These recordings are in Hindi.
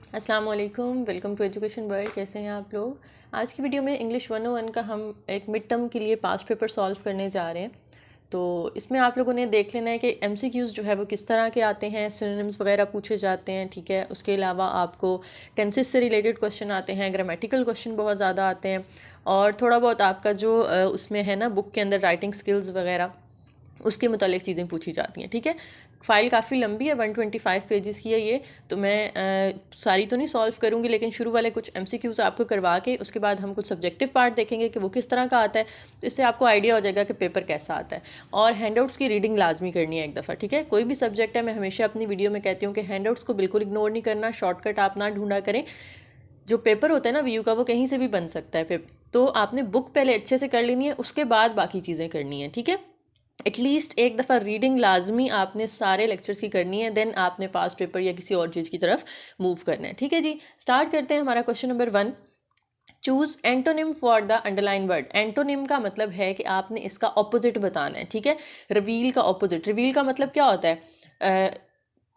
अस्सलाम वालेकुम, वेलकम टू एजुकेशन वर्ल्ड। कैसे हैं आप लोग। आज की वीडियो में इंग्लिश 101 का हम एक मिड टर्म के लिए पास्ट पेपर सॉल्व करने जा रहे हैं। तो इसमें आप लोगों ने देख लेना है कि एमसीक्यूज़ जो है वो किस तरह के आते हैं, सिनोनिम्स वगैरह पूछे जाते हैं, ठीक है। उसके अलावा आपको टेंसेस से रिलेटेड क्वेश्चन आते हैं, ग्रामेटिकल क्वेश्चन बहुत ज़्यादा आते हैं, और थोड़ा बहुत आपका जो उसमें है ना बुक के अंदर राइटिंग स्किल्स वगैरह उसके मुतालिक चीज़ें पूछी जाती हैं, ठीक है। फ़ाइल काफ़ी लंबी है, 125 पेजेस की है ये। तो मैं सारी तो नहीं सॉल्व करूँगी, लेकिन शुरू वाले कुछ एमसीक्यूज़ आपको करवा के उसके बाद हम कुछ सब्जेक्टिव पार्ट देखेंगे कि वो किस तरह का आता है। तो इससे आपको आइडिया हो जाएगा कि पेपर कैसा आता है। और हैंडआउट्स की रीडिंग लाजमी करनी है एक दफ़ा, ठीक है। कोई भी सब्जेक्ट है, मैं हमेशा अपनी वीडियो में कहती हूँ कि हैंडआउट्स को बिल्कुल इग्नोर नहीं करना, शॉर्टकट आप ना ढूंढा करें। जो पेपर होता है ना वीयू का, वो कहीं से भी बन सकता है पेपर, तो आपने बुक पहले अच्छे से कर लेनी है, उसके बाद बाकी चीज़ें करनी है, ठीक है। एटलीस्ट एक दफ़ा रीडिंग लाजमी आपने सारे लेक्चर्स की करनी है, देन आपने पास्ट पेपर या किसी और चीज़ की तरफ मूव करना है, ठीक है जी। स्टार्ट करते हैं हमारा question number 1। Choose antonym for the underline word. Antonym का मतलब है कि आपने इसका ऑपोजिट बताना है, ठीक है। रिवील का ऑपोजिट, रिवील का मतलब क्या होता है?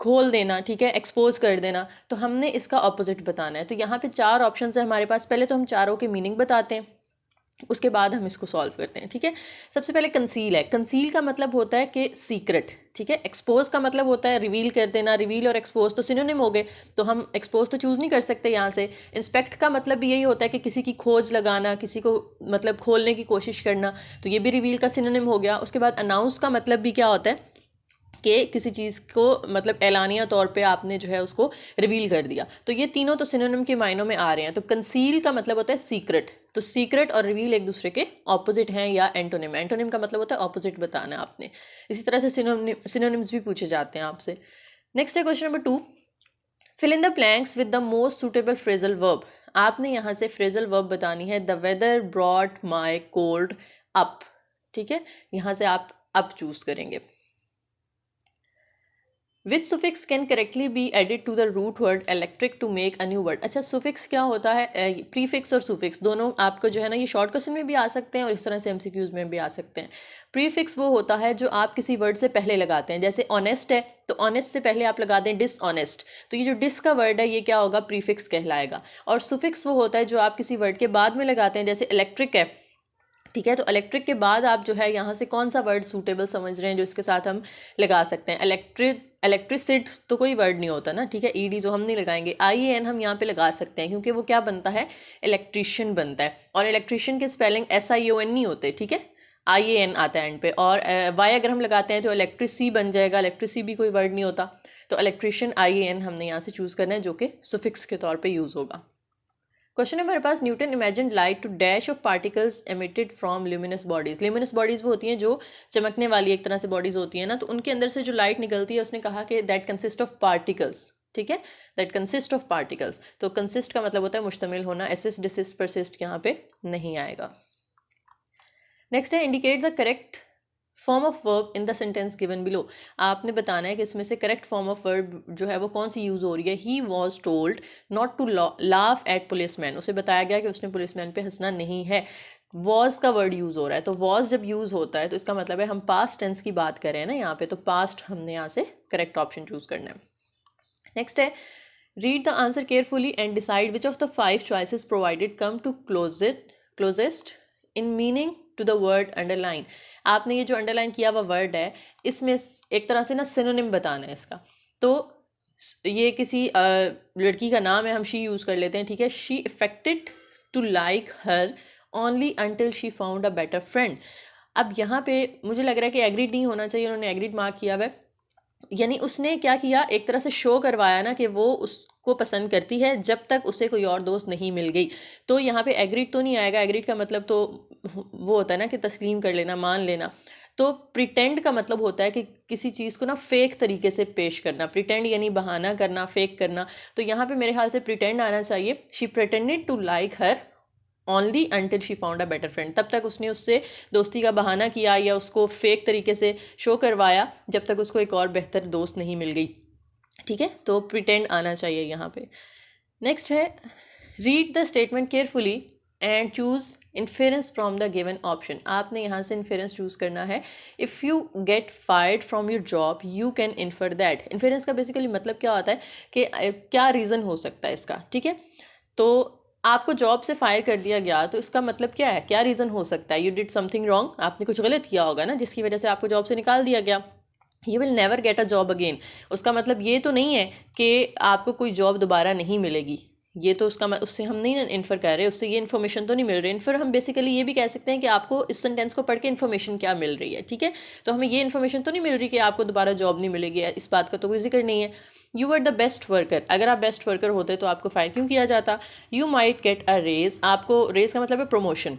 खोल देना, ठीक है, एक्सपोज कर देना। तो हमने इसका ऑपोजिट बताना है। तो यहाँ पे 4 ऑप्शन है हमारे पास। पहले तो हम चारों के मीनिंग बताते हैं, उसके बाद हम इसको सॉल्व करते हैं, ठीक है। सबसे पहले कंसील है। कंसील का मतलब होता है कि सीक्रेट, ठीक है। एक्सपोज का मतलब होता है रिवील कर देना। रिवील और एक्सपोज तो सिनोनिम हो गए, तो हम एक्सपोज तो चूज़ नहीं कर सकते यहाँ से। इंस्पेक्ट का मतलब भी यही होता है कि किसी की खोज लगाना, किसी को मतलब खोलने की कोशिश करना, तो ये भी रिवील का सिनोनिम हो गया। उसके बाद अनाउंस का मतलब भी क्या होता है कि किसी चीज़ को मतलब एलानिया तौर पे आपने जो है उसको रिवील कर दिया। तो ये तीनों तो सिनोनिम के मायनों में आ रहे हैं। तो कंसील का मतलब होता है सीक्रेट, तो सीक्रेट और रिवील एक दूसरे के ऑपोजिट हैं, या एंटोनिम। एंटोनिम का मतलब होता है ऑपोजिट बताना आपने। इसी तरह से सिनोनिम्स भी पूछे जाते हैं आपसे। नेक्स्ट है question number 2। Fill in the blanks with the most suitable phrasal verb. आपने यहाँ से फ्रेजल वर्ब बतानी है। The weather brought my cold up, ठीक है। यहाँ से आप अप चूज करेंगे। Which suffix can correctly be added to the root word electric to make a new word. अच्छा, सुफिक्स क्या होता है? प्रीफिक्स और सुफिक्स दोनों आपको जो है ना, ये शॉर्ट क्वेश्चन में भी आ सकते हैं और इस तरह से एमसीक्यूज में भी आ सकते हैं। प्रीफिक्स वो होता है जो आप किसी वर्ड से पहले लगाते हैं। जैसे ऑनेस्ट है, तो ऑनेस्ट से पहले आप लगा दें डिसऑनेस्ट, तो ये जो डिस का वर्ड है ये क्या होगा? प्रीफिक्स कहलाएगा। और सुफिक्स वो होता है जो आप किसी वर्ड के बाद में लगाते हैं। जैसे इलेक्ट्रिक है, ठीक है, तो इलेक्ट्रिक के बाद आप जो है यहाँ से कौन सा वर्ड सूटेबल समझ रहे हैं जो इसके साथ हम लगा सकते हैं। इलेक्ट्रिसिट तो कोई वर्ड नहीं होता ना, ठीक है। ईडी जो हम नहीं लगाएंगे, IAN हम यहाँ पे लगा सकते हैं, क्योंकि वो क्या बनता है? इलेक्ट्रिशियन बनता है। और इलेक्ट्रिशियन के स्पेलिंग SION नहीं होते, ठीक है, IAN आता है एंड पे। और वाई अगर हम लगाते हैं तो इलेक्ट्रिसी बन जाएगा। इलेक्ट्रिसी भी कोई वर्ड नहीं होता। तो इलेक्ट्रिशियन IAN हमने यहाँ से चूज़ करना है, जो कि सुफिक्स के तौर पर यूज़ होगा। क्वेश्चन है हमारे पास। Newton imagine light to dash off particles emitted from luminous bodies. Luminous bodies वो होती हैं जो चमकने वाली एक तरह से बॉडीज होती हैं ना, तो उनके अंदर से जो लाइट निकलती है, उसने कहा कि दैट कंसिस्ट ऑफ पार्टिकल्स, ठीक है, दैट कंसिस्ट ऑफ पार्टिकल्स। तो कंसिस्ट का मतलब होता है मुश्तमिल होना। एसिस्ट डिसिस्ट परसिस्ट यहाँ पे नहीं आएगा। नेक्स्ट है indicate the correct form of verb in the sentence given below. आपने बताना है कि इसमें से करेक्ट फॉर्म ऑफ वर्ब जो है वो कौन सी यूज़ हो रही है। He was told not to laugh at policeman. उसे बताया गया कि उसने पुलिसमैन पे हंसना नहीं है। वॉज का वर्ड यूज़ हो रहा है, तो वॉज जब यूज़ होता है तो इसका मतलब है हम पास्ट टेंस की बात कर रहे हैं ना यहाँ पे, तो पास्ट हमने यहाँ से करेक्ट ऑप्शन चूज़ करना है। नेक्स्ट है read the answer carefully and decide which of the 5 choices provided come to closest in meaning to the word underline. आपने ये जो अंडरलाइन किया हुआ वर्ड है, इसमें एक तरह से ना सिनोनिम बताना है इसका। तो ये किसी लड़की का नाम है, हम शी यूज़ कर लेते हैं, ठीक है। She affected to like her only until she found a better friend. अब यहाँ पे मुझे लग रहा है कि एग्रीड नहीं होना चाहिए, उन्होंने एग्रीड मार्क किया हुआ है। यानी उसने क्या किया, एक तरह से शो करवाया ना कि वो उसको पसंद करती है जब तक उसे कोई और दोस्त नहीं मिल गई। तो यहाँ पे एग्रीड तो नहीं आएगा। एग्रीड का मतलब तो वो होता है ना कि तस्लीम कर लेना, मान लेना। तो प्रिटेंड का मतलब होता है कि किसी चीज़ को ना फेक तरीके से पेश करना। प्रिटेंड यानी बहाना करना, फेक करना। तो यहाँ पे मेरे ख्याल से प्रिटेंड आना चाहिए। She pretended to like her only until she found a better friend. तब तक उसने उससे दोस्ती का बहाना किया या उसको फेक तरीके से शो करवाया जब तक उसको एक और बेहतर दोस्त नहीं मिल गई, ठीक है। तो प्रिटेंड आना चाहिए यहाँ पे। नेक्स्ट है read the statement carefully and choose inference from the given option. आपने यहाँ से इन्फेरेंस चूज़ करना है। If you get fired from your job you can infer that. Inference का बेसिकली मतलब क्या होता है कि क्या रीज़न हो सकता है इसका, ठीक है। तो आपको जॉब से फायर कर दिया गया तो इसका मतलब क्या है, क्या रीज़न हो सकता है। यू डिड समथिंग रॉन्ग, आपने कुछ गलत किया होगा ना, जिसकी वजह से आपको जॉब से निकाल दिया गया। You will never get a job again, उसका मतलब ये तो नहीं है कि आपको कोई जॉब दोबारा नहीं मिलेगी। ये तो उससे हम नहीं इन्फर कर रहे, उससे ये इन्फॉर्मेशन तो नहीं मिल रही। इन्फर हम बेसिकली ये भी कह सकते हैं कि आपको इस सेंटेंस को पढ़ के इन्फॉर्मेशन क्या मिल रही है, ठीक है। तो हमें ये इन्फॉर्मेशन तो नहीं मिल रही कि आपको दोबारा जॉब नहीं मिलेगी, इस बात का तो कोई जिक्र नहीं है। You are the best worker, अगर आप बेस्ट वर्कर होते तो आपको फायर क्यों किया जाता। You might get a raise, आपको रेज का मतलब है प्रमोशन,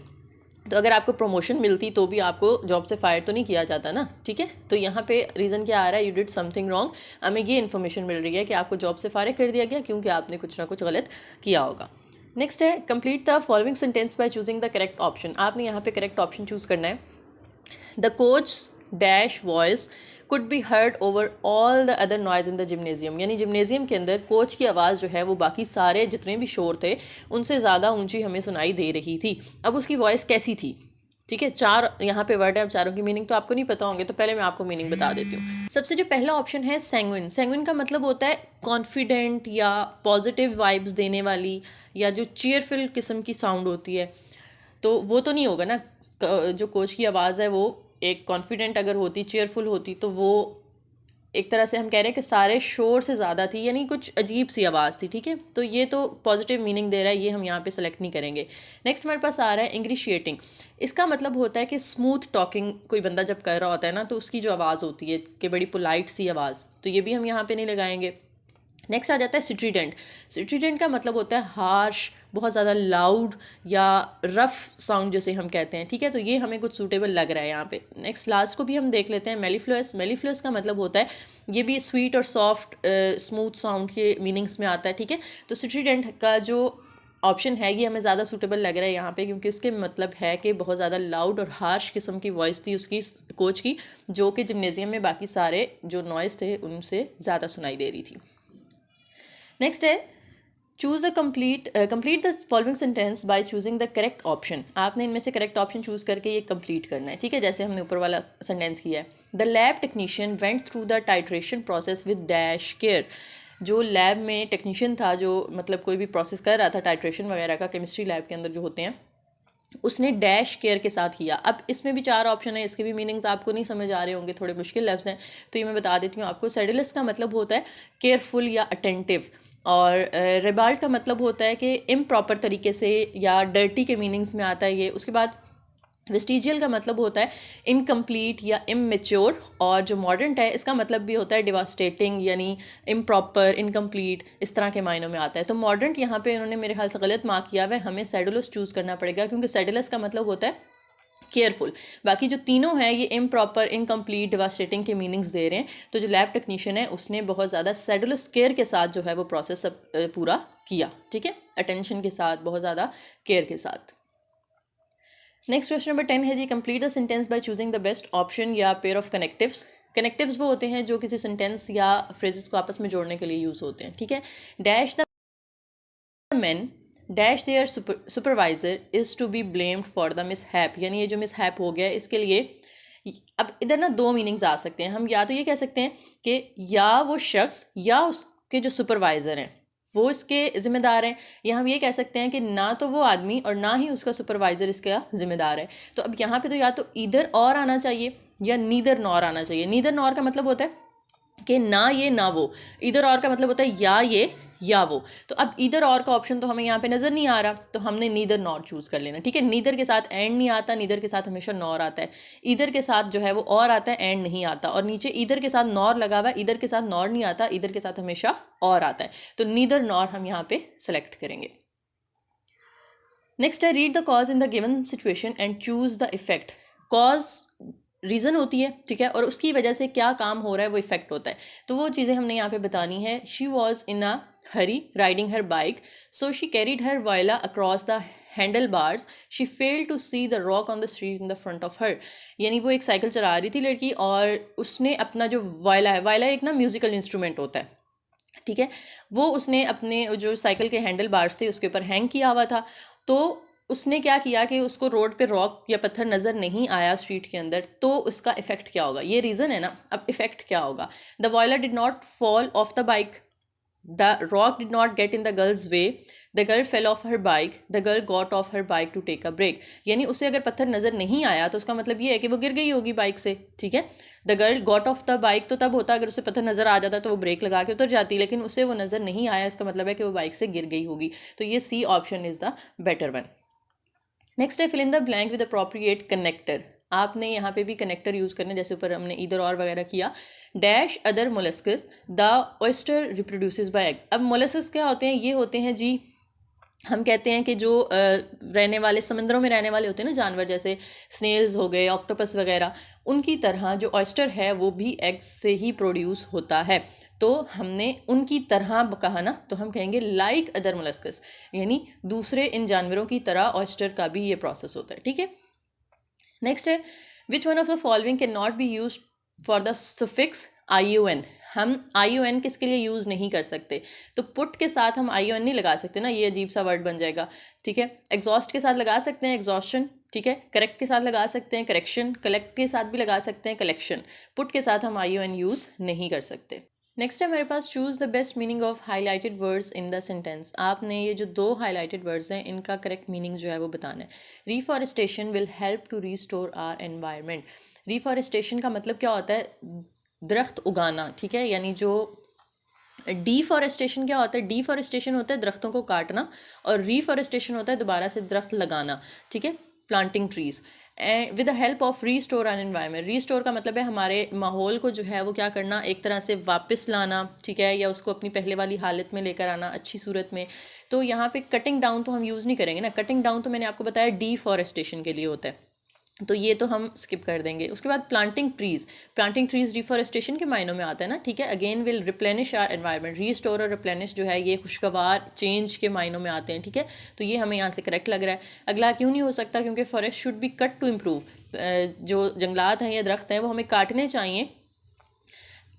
तो अगर आपको प्रमोशन मिलती तो भी आपको जॉब से फायर तो नहीं किया जाता ना, ठीक है। तो यहाँ पे रीज़न क्या आ रहा है, यू डिड समथिंग रॉन्ग, हमें ये इन्फॉर्मेशन मिल रही है कि आपको जॉब से फायर कर दिया गया क्योंकि आपने कुछ ना कुछ गलत किया होगा। नेक्स्ट है complete the following sentence by choosing the correct option. आपने यहाँ पे करेक्ट ऑप्शन चूज़ करना है। The coach dash voice could be heard over all the other noise in the gymnasium, यानी जिमनेजियम के अंदर कोच की आवाज़ जो है वो बाकी सारे जितने भी शोर थे उनसे ज़्यादा ऊंची हमें सुनाई दे रही थी। अब उसकी वॉइस कैसी थी, ठीक है। चार यहाँ पे वर्ड है, अब चारों की मीनिंग तो आपको नहीं पता होंगे, तो पहले मैं आपको मीनिंग बता देती हूँ। सबसे जो पहला ऑप्शन है सैंग्विन। सैंग्विन का मतलब होता है कॉन्फिडेंट या पॉजिटिव वाइब्स देने वाली, या जो चीयरफुल किस्म की साउंड होती है। तो वो तो नहीं होगा ना, जो कोच की आवाज़ है वो एक कॉन्फिडेंट अगर होती, चीयरफुल होती, तो वो एक तरह से हम कह रहे हैं कि सारे शोर से ज़्यादा थी, यानी कुछ अजीब सी आवाज़ थी, ठीक है। तो ये तो पॉजिटिव मीनिंग दे रहा है, ये हम यहाँ पे सेलेक्ट नहीं करेंगे। नेक्स्ट हमारे पास आ रहा है इंग्रिशिएटिंग। इसका मतलब होता है कि स्मूथ टॉकिंग कोई बंदा जब कर रहा होता है ना, तो उसकी जो आवाज़ होती है कि बड़ी पोलाइट सी आवाज़, तो ये भी हम यहाँ पे नहीं लगाएंगे। नेक्स्ट आ जाता है स्ट्रीडेंट। स्ट्रीडेंट का मतलब होता है हार्श, बहुत ज़्यादा लाउड या रफ साउंड जिसे हम कहते हैं, ठीक है। तो ये हमें कुछ सूटेबल लग रहा है यहाँ पे। नेक्स्ट लास्ट को भी हम देख लेते हैं, मेलिफ्लुअस। मेलिफ्लुअस का मतलब होता है, ये भी स्वीट और सॉफ्ट स्मूथ साउंड के मीनिंग्स में आता है, ठीक है। तो स्ट्रीडेंट का जो ऑप्शन है ये हमें ज़्यादा सूटेबल लग रहा है यहाँ पे, क्योंकि इसके मतलब है कि बहुत ज़्यादा लाउड और हार्श किस्म की वॉइस थी उसकी कोच की, जो कि जिमनेजियम में बाकी सारे जो नॉइज़ थे उनसे ज़्यादा सुनाई दे रही थी। नेक्स्ट है choose a complete the following sentence by choosing the correct option. आपने इनमें से करेक्ट ऑप्शन चूज़ करके ये कंप्लीट करना है, ठीक है, जैसे हमने ऊपर वाला सेंटेंस किया है। The lab technician went through the titration process with dash care. जो लैब में टेक्नीशियन था, जो मतलब कोई भी प्रोसेस कर रहा था टाइट्रेशन वगैरह का, केमिस्ट्री लैब के अंदर जो होते हैं, उसने डैश केयर के साथ किया। अब इसमें भी चार ऑप्शन है, इसके भी मीनिंग्स आपको नहीं समझ आ रहे होंगे, थोड़े मुश्किल लफ्ज़ हैं, तो ये मैं बता देती हूँ आपको। सेडिलस का मतलब होता है केयरफुल या अटेंटिव, और रिबाल्ट का मतलब होता है कि इम्प्रॉपर तरीके से या डर्टी के मीनिंग्स में आता है ये। उसके बाद वेस्टिजियल का मतलब होता है इनकम्प्लीट या इमेच्योर, और जो मॉडर्न है इसका मतलब भी होता है डिवास्टेटिंग, यानी इम्प्रॉपर, इनकम्प्लीट, इस तरह के मायनों में आता है। तो मॉडर्न यहाँ पे इन्होंने मेरे ख्याल से गलत मार्क किया हुआ है, हमें सेडुलस चूज़ करना पड़ेगा, क्योंकि सेडुलस का मतलब होता है केयरफुल। बाकी जो तीनों हैं ये इम्प्रॉपर, इनकम्प्लीट, डिवास्टेटिंग के मीनिंग्स दे रहे हैं। तो जो लैब टेक्नीशियन है उसने बहुत ज़्यादा सेडुलस केयर के साथ जो है वो प्रोसेस पूरा किया, ठीक है, अटेंशन के साथ, बहुत ज़्यादा केयर के साथ। नेक्स्ट क्वेश्चन नंबर 10 है जी, complete the sentence by choosing the best option या पेयर ऑफ कनेक्टिव्स। कनेक्टिव्स वो होते हैं जो किसी सेंटेंस या फ्रेजेस को आपस में जोड़ने के लिए यूज़ होते हैं, ठीक है। Dash the men dash their supervisor is to be blamed for the mishap, यानी ये जो मिसहैप हो गया है इसके लिए, अब इधर ना दो मीनिंग्स आ सकते हैं। हम या तो ये कह सकते हैं कि या वो शख्स या उसके जो सुपरवाइज़र हैं वो इसके ज़िम्मेदार हैं, या हम ये कह सकते हैं कि ना तो वो आदमी और ना ही उसका सुपरवाइज़र इसका ज़िम्मेदार है। तो अब यहाँ पे तो या तो ईदर और आना चाहिए या नीदर नॉर आना चाहिए। नीदर नॉर का मतलब होता है कि ना ये ना वो, इधर और का मतलब होता है या ये या वो। तो अब इधर और का ऑप्शन तो हमें यहाँ पे नज़र नहीं आ रहा, तो हमने नीदर नॉर चूज़ कर लेना, ठीक है। नीदर के साथ एंड नहीं आता, नीदर के साथ हमेशा नॉर आता है। इधर के साथ जो है वो और आता है, एंड नहीं आता, और नीचे इधर के साथ नॉर लगा हुआ है, इधर के साथ नॉर नहीं आता, इधर के साथ हमेशा और आता है। तो नीदर नॉर हम यहाँ पे सेलेक्ट करेंगे। नेक्स्ट है read the cause in the given situation and choose the effect. Cause reason होती है, ठीक है, और उसकी वजह से क्या काम हो रहा है वो इफेक्ट होता है, तो वो चीज़ें हमने यहाँ पे बतानी है। She was in a hurry riding her bike, so she carried her viola across the handle bars, she fail to see the rock on the street in the front of her. यानी वो एक साइकिल चला रही थी लड़की, और उसने अपना जो वायला है, वायला एक ना म्यूज़िकल इंस्ट्रूमेंट होता है, ठीक है, वो उसने अपने जो साइकिल के हैंडल बार्स थे उसके ऊपर हैंग किया हुआ था। तो उसने क्या किया कि उसको रोड पे रॉक या पत्थर नज़र नहीं आया स्ट्रीट के अंदर, तो उसका इफ़ेक्ट क्या होगा, ये रीज़न है ना। अब इफ़ेक्ट क्या होगा, the viola did not fall off the bike, the rock did not get in the girl's way, the girl fell off her bike, the girl got off her bike to take a break. यानी उसे अगर पत्थर नज़र नहीं आया तो उसका मतलब ये है कि वो गिर गई होगी बाइक से, ठीक है। The girl got of the bike तो तब होता अगर उसे पत्थर नज़र आ जाता तो वो ब्रेक लगा के उतर जाती, लेकिन उसे वो नज़र नहीं आया, इसका मतलब है कि वो बाइक से गिर गई होगी। तो ये C option is the better one. Next है fill in the blank with appropriate connector. आपने यहाँ पे भी कनेक्टर यूज़ करने, जैसे ऊपर हमने इधर और वगैरह किया। Dash other molluscs the oyster reproduces by eggs. अब मोलस्कस क्या होते हैं, ये होते हैं जी, हम कहते हैं कि जो रहने वाले समंदरों में रहने वाले होते हैं ना जानवर, जैसे स्नेल्स हो गए, ऑक्टोपस वगैरह, उनकी तरह जो ऑयस्टर है वो भी एग्स से ही प्रोड्यूस होता है। तो हमने उनकी तरह कहा ना, तो हम कहेंगे लाइक अदर मोलस्कस, यानी दूसरे इन जानवरों की तरह ऑयस्टर का भी ये प्रोसेस होता है, ठीक है। नेक्स्ट है which one of the following can not be use for the suffix IUN। हम IUN किसके लिए यूज़ नहीं कर सकते, तो पुट के साथ हम IUN नहीं लगा सकते ना, ये अजीब सा वर्ड बन जाएगा, ठीक है। एग्जॉस्ट के साथ लगा सकते हैं एग्जॉशन, ठीक है। करेक्ट के साथ लगा सकते हैं करेक्शन, कलेक्ट के साथ भी लगा सकते हैं कलेक्शन, पुट के साथ हम IUN यूज़ नहीं कर सकते। नेक्स्ट है हमारे पास choose the best meaning of highlighted words in the sentence. आपने ये जो 2 हाईलाइटेड वर्ड्स हैं इनका करेक्ट मीनिंग जो है वो बताना है। Reforestation will help to restore our environment. Reforestation का मतलब क्या होता है, दरख्त उगाना, ठीक है। यानी जो डिफॉरेस्टेशन क्या होता है, डिफॉरेस्टेशन होता है दरख्तों को काटना, और रिफॉरेस्टेशन होता है दोबारा से दरख्त लगाना, ठीक है, planting trees. And with the help of restore an environment. Restore का मतलब है हमारे माहौल को जो है वो क्या करना, एक तरह से वापस लाना, ठीक है, या उसको अपनी पहले वाली हालत में लेकर आना अच्छी सूरत में। तो यहाँ पे कटिंग डाउन तो हम यूज़ नहीं करेंगे ना, कटिंग डाउन तो मैंने आपको बताया डिफॉरेस्टेशन के लिए होता है, तो ये तो हम स्किप कर देंगे। उसके बाद planting trees, planting trees deforestation के मायनों में आता है ना, ठीक है। Again will replenish our environment. Restore और रिप्लेनिश जो है ये खुशगवार चेंज के मायनों में आते हैं, ठीक है। तो ये हमें यहाँ से करेक्ट लग रहा है। अगला क्यों नहीं हो सकता, क्योंकि forest should be cut to improve. जो जंगलात हैं या दरख्त हैं वो हमें काटने चाहिए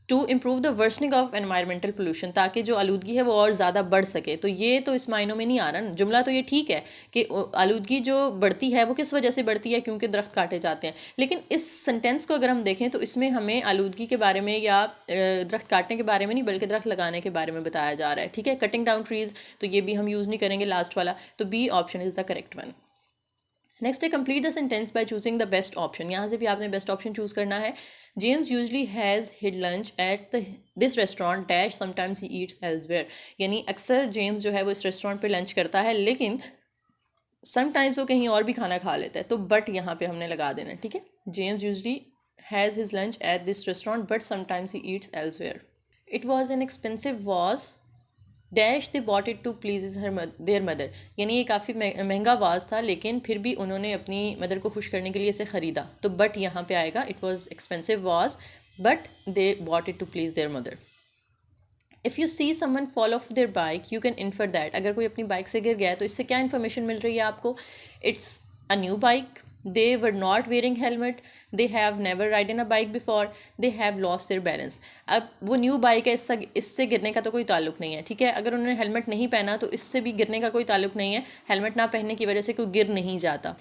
to improve the worsening of environmental pollution, ताकि जो आलूदगी है वो और ज़्यादा बढ़ सके। तो ये तो इस मायनों में नहीं आ रहा ना, जुमला तो ये ठीक है कि आलूदगी जो बढ़ती है वो किस वजह से बढ़ती है, क्योंकि दरख्त काटे जाते हैं। लेकिन इस सेंटेंस को अगर हम देखें तो इसमें हमें आलूदगी के बारे में या दरख्त काटने के बारे में नहीं, बल्कि दरख्त लगाने के बारे में बताया जा रहा है, ठीक है। कटिंग डाउन ट्रीज तो ये भी हम यूज़ नहीं करेंगे लास्ट वाला, तो B option is the correct one. Next है complete the sentence by choosing the best option. यहाँ से भी आपने बेस्ट ऑप्शन चूज़ करना है। James usually has had lunch at this restaurant dash sometimes he eats elsewhere. यानी अक्सर जेम्स जो है वो इस रेस्टोरेंट पे लंच करता है, लेकिन समटाइम्स वो कहीं और भी खाना खा लेता है, तो बट यहाँ पे हमने लगा देना, ठीक है। James usually has his lunch at this restaurant but sometimes he eats elsewhere. It was an expensive was dash they bought it to please their mother. यानी ये काफ़ी महंगा वाज था, लेकिन फिर भी उन्होंने अपनी मदर को खुश करने के लिए इसे ख़रीदा, तो बट यहाँ पे आएगा। It was expensive was but they bought it to please their mother. If you see someone fall off their bike you can infer that. अगर कोई अपनी बाइक से गिर गया है तो इससे क्या इन्फॉर्मेशन मिल रही है आपको, it's a new bike, they were not wearing helmet, they have never ridden a bike before, they have lost their balance। अब वो न्यू बाइक है, इससे गिरने का तो कोई ताल्लुक नहीं है, ठीक है। अगर उन्होंने हेलमेट नहीं पहना तो इससे भी गिरने का कोई ताल्लुक नहीं है, हेलमेट ना पहनने की वजह से कोई गिर नहीं जाता।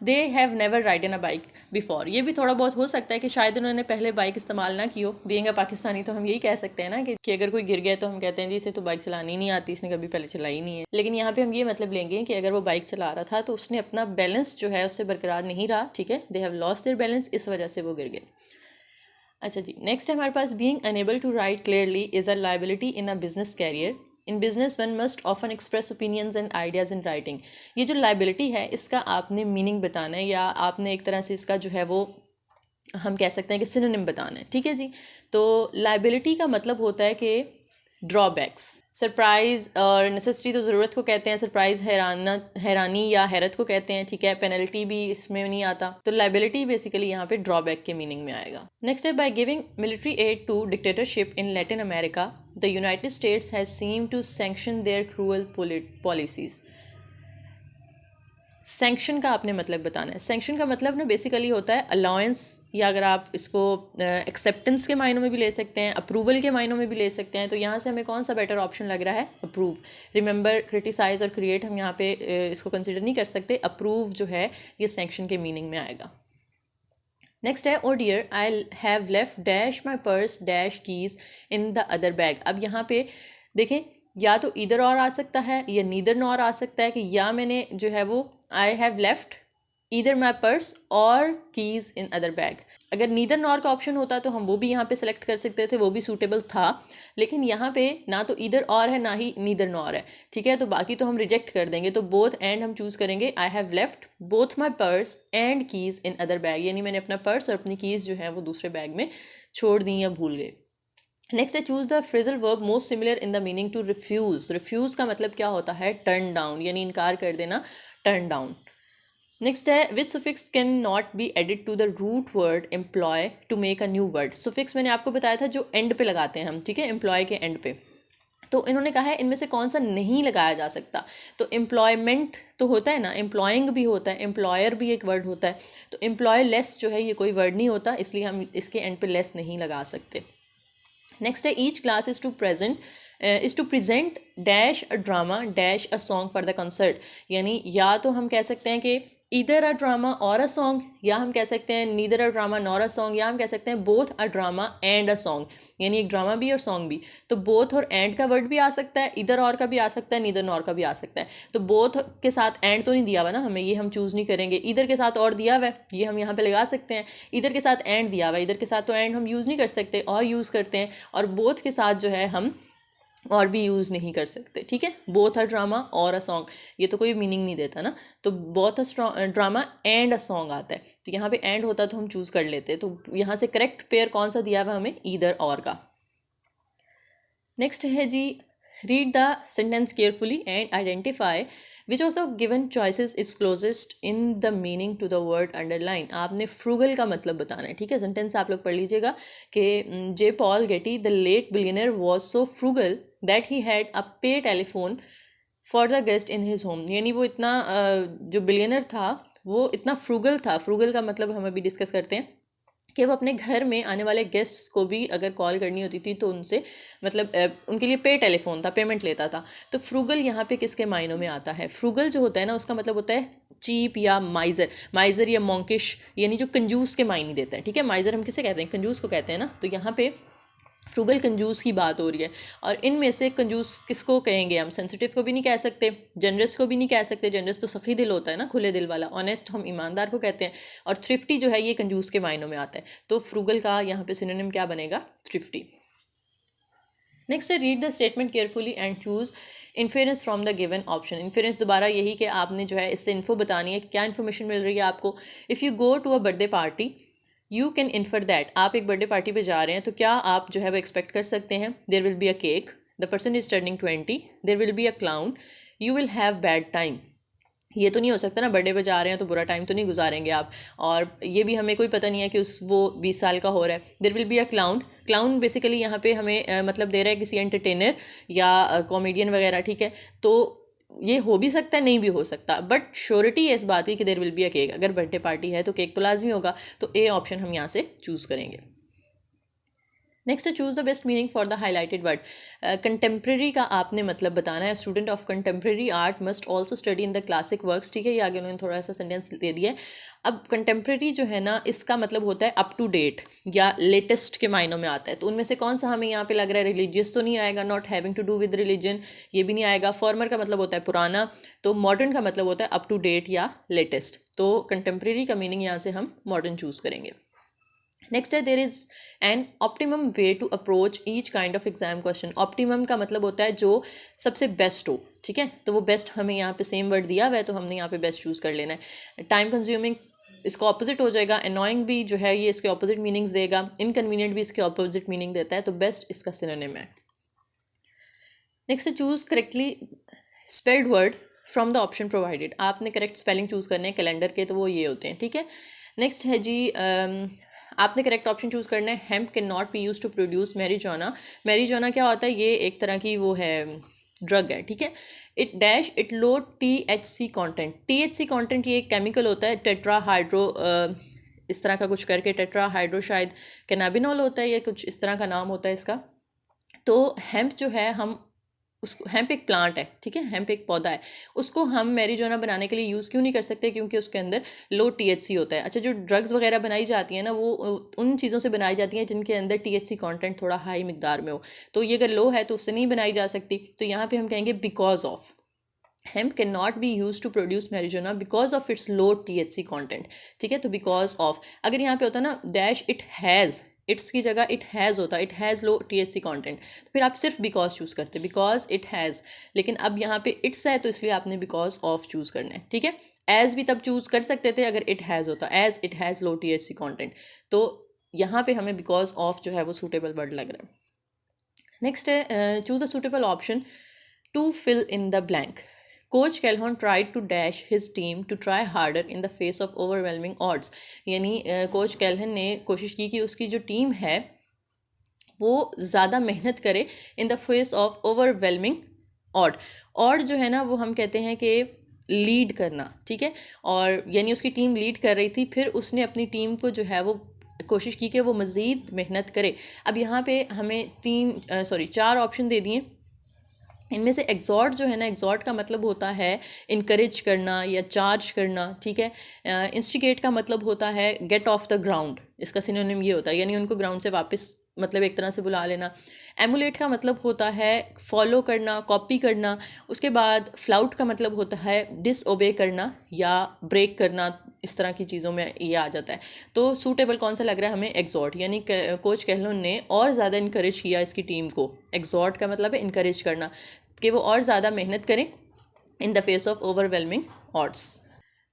They have never ridden a bike before, ये भी थोड़ा बहुत हो सकता है कि शायद उन्होंने पहले बाइक इस्तेमाल ना की हो। बीइंग अ पाकिस्तानी तो हम यही कह सकते हैं ना कि अगर कोई गिर गया तो हम कहते हैं जी इसे तो बाइक चलानी नहीं आती, इसने कभी पहले चलाई नहीं है। लेकिन यहाँ पे हम ये मतलब लेंगे कि अगर वो बाइक चला रहा था तो उसने अपना बैलेंस जो है उससे बरकरार नहीं रहा, ठीक है। They have lost their balance, इस वजह से वो गिर गए। अच्छा जी, नेक्स्ट है हमारे पास being unable to write clearly is a liability in a business career. In business one must often express opinions and ideas in writing. ये जो लाइबिलिटी है इसका आपने मीनिंग बताना है, या आपने एक तरह से इसका जो है वो हम कह सकते हैं कि सिनोनिम बताना है, ठीक है जी। तो लाइबिलिटी का मतलब होता है कि ड्रॉबैक्स। सरप्राइज़ और नेसेसिटी तो ज़रूरत को कहते हैं, सरप्राइज़ हैरानी या हैरत को कहते हैं, ठीक है। पेनल्टी भी इसमें नहीं आता, तो लाइबिलिटी बेसिकली यहाँ पे ड्रॉबैक के मीनिंग में आएगा। नेक्स्ट है by giving military aid to dictatorship in Latin America the United States has seem to sanction their cruel policies. Sanction का आपने मतलब बताना है। सैंक्शन का मतलब ना बेसिकली होता है अलाउंस, या अगर आप इसको एक्सेप्टेंस के मायनों में भी ले सकते हैं, अप्रूवल के मायनों में भी ले सकते हैं। तो यहाँ से हमें कौन सा बेटर ऑप्शन लग रहा है? अप्रूव। रिमेंबर, क्रिटिसाइज और क्रिएट हम यहाँ पे इसको कंसिडर नहीं कर सकते। अप्रूव जो है ये सैंक्शन के मीनिंग में आएगा। नेक्स्ट है, oh dear I have left dash my purse dash keys in the other bag. अब यहाँ पे देखें, या तो इधर और आ सकता है या नीदर नॉर आ सकता है, कि या मैंने जो है वो आई have left either my purse और कीज़ इन अदर बैग। अगर नीदर नॉर का ऑप्शन होता तो हम वो भी यहाँ पे सेलेक्ट कर सकते थे, वो भी सूटेबल था। लेकिन यहाँ पे ना तो ईदर और है ना ही नीदर नॉर है, ठीक है। तो बाकी तो हम रिजेक्ट कर देंगे, तो बोथ एंड हम चूज़ करेंगे। आई have left both my purse and keys in other bag, यानी मैंने अपना पर्स और अपनी कीज़ जो है वो दूसरे बैग में छोड़ दी या भूल गए। नेक्स्ट है, choose the phrasal verb most similar in the meaning to refuse. Refuse का मतलब क्या होता है? टर्न डाउन, यानी इनकार कर देना, टर्न डाउन। नेक्स्ट है, which suffix can not be added to the root word employ to make a new word. Suffix मैंने आपको बताया था जो एंड पे लगाते हैं हम, ठीक है, एम्प्लॉय के एंड पे। तो इन्होंने कहा है इनमें से कौन सा नहीं लगाया जा सकता। तो एम्प्लॉयमेंट तो होता है ना, एम्प्लॉइंग भी होता है, एम्प्लॉयर भी एक वर्ड होता है। तो एम्प्लॉय लेस जो है ये कोई वर्ड नहीं होता, इसलिए हम इसके एंड पे लेस नहीं लगा सकते। नेक्स्ट है, each class is to present dash a drama dash a song for the concert. यानी या तो हम कह सकते हैं कि ईदर अ ड्रामा और अ सॉन्ग, या हम कह सकते हैं neither a drama nor a song, या हम कह सकते हैं both a drama and a song, यानी एक ड्रामा भी और सॉन्ग भी। तो बोथ और एंड का वर्ड भी आ सकता है, इधर और का भी आ सकता है, नीदर नॉर का भी आ सकता है। तो बोथ के साथ एंड तो नहीं दिया हुआ ना हमें, ये हम चूज़ नहीं करेंगे। इधर के साथ और दिया हुआ है, ये हम यहाँ पे लगा सकते हैं। इधर के साथ एंड दिया हुआ है, इधर के साथ तो एंड हम यूज़ नहीं कर सकते, और यूज़ करते हैं। और बोथ के साथ जो है हम और भी यूज़ नहीं कर सकते, ठीक है। बोथ अ ड्रामा और अ सॉन्ग, ये तो कोई मीनिंग नहीं देता ना। तो both a drama and a song आता है, तो यहाँ पे एंड होता तो हम चूज़ कर लेते। तो यहाँ से करेक्ट पेयर कौन सा दिया हुआ हमें? ईदर और का। नेक्स्ट है जी, read the sentence carefully and identify which of the given choices is closest in the meaning to the word underline. आपने फ्रूगल का मतलब बताना है, ठीक है। सेंटेंस आप लोग पढ़ लीजिएगा कि J Paul Getty the late billionaire was so frugal that he had a pay telephone for the guest in his home. यानी वो इतना जो बिलियनर था वो इतना फ्रूगल था। फ्रूगल का मतलब हम अभी डिस्कस करते हैं कि वो अपने घर में आने वाले गेस्ट्स को भी अगर कॉल करनी होती थी तो उनसे मतलब उनके लिए पे टेलीफोन था, पेमेंट लेता था। तो फ्रूगल यहाँ पे किसके मायनों में आता है? फ्रूगल जो होता है ना उसका मतलब होता है चीप या माइजर, माइजर या मॉन्किश, यानी जो कंजूस के मायने देता है, ठीक है। माइजर हम किसे कहते हैं? कंजूस को कहते हैं ना। तो यहाँ पे फ्रूगल कंजूस की बात हो रही है। और इनमें से कंजूस किसको कहेंगे हम? सेंसिटिव को भी नहीं कह सकते, जनरस को भी नहीं कह सकते। जनरस तो सखी दिल होता है ना, खुले दिल वाला। ऑनेस्ट हम ईमानदार को कहते हैं। और थ्रिफ्टी जो है ये कंजूस के मायनों में आता है। तो फ्रूगल का यहाँ पे सिनोनिम क्या बनेगा? थ्रिफ्टी। नेक्स्ट है, read the statement carefully and choose inference from the given option. Inference दोबारा यही कि आपने जो है इससे इन्फो बतानी है कि क्या इन्फॉर्मेशन मिल रही है आपको। If you go to a birthday party you can infer that. आप एक बर्थडे पार्टी पे जा रहे हैं तो क्या आप जो है वो एक्सपेक्ट कर सकते हैं? There will be a cake, the person is turning 20, there will be a clown, you will have bad time. ये तो नहीं हो सकता ना, बर्थडे पे जा रहे हैं तो बुरा टाइम तो नहीं गुजारेंगे आप। और ये भी हमें कोई पता नहीं है कि वो 20 साल का हो रहा है। There will be a clown, clown basically यहाँ पे हमें मतलब दे रहा है किसी एंटरटेनर या कॉमेडियन वगैरह, ठीक है। तो ये हो भी सकता है, नहीं भी हो सकता, बट श्योरिटी है इस बात की कि there will be a cake. अगर बर्थडे पार्टी है तो केक तो लाजमी होगा। तो ए ऑप्शन हम यहाँ से चूज़ करेंगे। Next choose the best meaning for the highlighted word. Contemporary का आपने मतलब बताना है। Student of contemporary art must also study in the classic works, ठीक है। ये आगे उन्होंने थोड़ा सा सेंटेंस दे दिया है। अब कंटेम्प्रेरी जो है ना इसका मतलब होता है अप टू डेट या लेटेस्ट के मायनों में आता है। तो उनमें से कौन सा हमें यहाँ पे लग रहा है? रिलीजियस तो नहीं आएगा, not having to do with religion ये भी नहीं आएगा। फॉर्मर का मतलब होता है पुराना, तो मॉडर्न का मतलब होता है अप टू डेट या लेटेस्ट। तो कंटेम्प्रेरी का मीनिंग यहाँ से हम मॉडर्न चूज़ करेंगे। नेक्स्ट है, there is an optimum way to approach each kind of exam question. Optimum का मतलब होता है जो सबसे बेस्ट हो, ठीक है। तो वो बेस्ट हमें यहाँ पे सेम वर्ड दिया हुआ है तो हमने यहाँ पे बेस्ट चूज़ कर लेना है। टाइम कंज्यूमिंग इसका ऑपोजिट हो जाएगा। अनोइंग भी जो है ये इसके ऑपोजिट मीनिंग्स देगा। इनकन्वीनियंट भी इसके ऑपोजिट मीनिंग देता है। तो बेस्ट इसका सिनोनिम है। Next choose correctly spelled word from the option provided. आपने करेक्ट स्पेलिंग चूज़ करने हैं कैलेंडर के, तो वो ये होते हैं, ठीक है। नेक्स्ट है जी, आपने करेक्ट ऑप्शन चूज़ करना है। Hemp can not be use to produce marijuana. Marijuana क्या होता है? ये एक तरह की वो है ड्रग है, ठीक है। It dash it low THC content. THC content ये एक केमिकल होता है, टेट्रा हाइड्रो इस तरह का कुछ करके, टेट्रा हाइड्रो शायद कैनाबिनॉल होता है, ये कुछ इस तरह का नाम होता है इसका। तो हेम्प जो है, हम उसको, हेम्प एक प्लांट है, ठीक है, हेम्प एक पौधा है, उसको हम मैरिजुआना बनाने के लिए यूज़ क्यों नहीं कर सकते? क्योंकि उसके अंदर लो THC होता है। अच्छा, जो ड्रग्स वगैरह बनाई जाती हैं ना, वो उन चीज़ों से बनाई जाती हैं जिनके अंदर THC कंटेंट थोड़ा हाई मिकदार में हो। तो ये अगर लो है तो उससे नहीं बनाई जा सकती। तो यहाँ पे हम कहेंगे because of, hemp cannot be used to produce marijuana because of its low THC content, ठीक है। तो because of, अगर यहाँ पे होता ना डैश इट हैज़, इट्स की जगह इट हैज़ होता, it has low THC content, तो फिर आप सिर्फ बिकॉज चूज़ करते, बिकॉज इट हैज़। लेकिन अब यहाँ पे इट्स है तो इसलिए आपने बिकॉज ऑफ चूज़ करना है, ठीक है। एज भी तब चूज़ कर सकते थे अगर इट हैज़ होता, as it has low THC content. तो यहाँ पे हमें बिकॉज ऑफ जो है वो सूटेबल वर्ड लग रहा है। नेक्स्ट है choose a suitable option to fill in the blank. Coach Calhoun tried to dash his team to try harder in the face of overwhelming odds। यानी कोच कैलहन ने कोशिश की कि उसकी जो टीम है वो ज़्यादा मेहनत करे in the face of overwhelming odd. Odd जो है ना वो हम कहते हैं कि लीड करना, ठीक है। और यानी उसकी टीम लीड कर रही थी, फिर उसने अपनी टीम को जो है वो कोशिश की कि वो मज़ीद मेहनत करे। अब यहाँ पे हमें चार ऑप्शन दे दिए। इनमें से एग्जॉर्ट जो है ना, एग्जॉर्ट का मतलब होता है इनकरेज करना या चार्ज करना, ठीक है। इंस्टिगेट का मतलब होता है गेट ऑफ द ग्राउंड, इसका सिनोनिम ये होता है, यानी उनको ग्राउंड से वापस मतलब एक तरह से बुला लेना। एमुलेट का मतलब होता है फॉलो करना, कॉपी करना। उसके बाद फ्लाउट का मतलब होता है डिसओबे करना या ब्रेक करना, इस तरह की चीज़ों में ये आ जाता है। तो सूटेबल कौन सा लग रहा है हमें? एग्जॉर्ट, यानी कोच कैहलोन ने और ज़्यादा इनकरेज किया इसकी टीम को। एग्जॉर्ट का मतलब है इनकरेज करना, कि वो और ज़्यादा मेहनत करें in the face of overwhelming odds.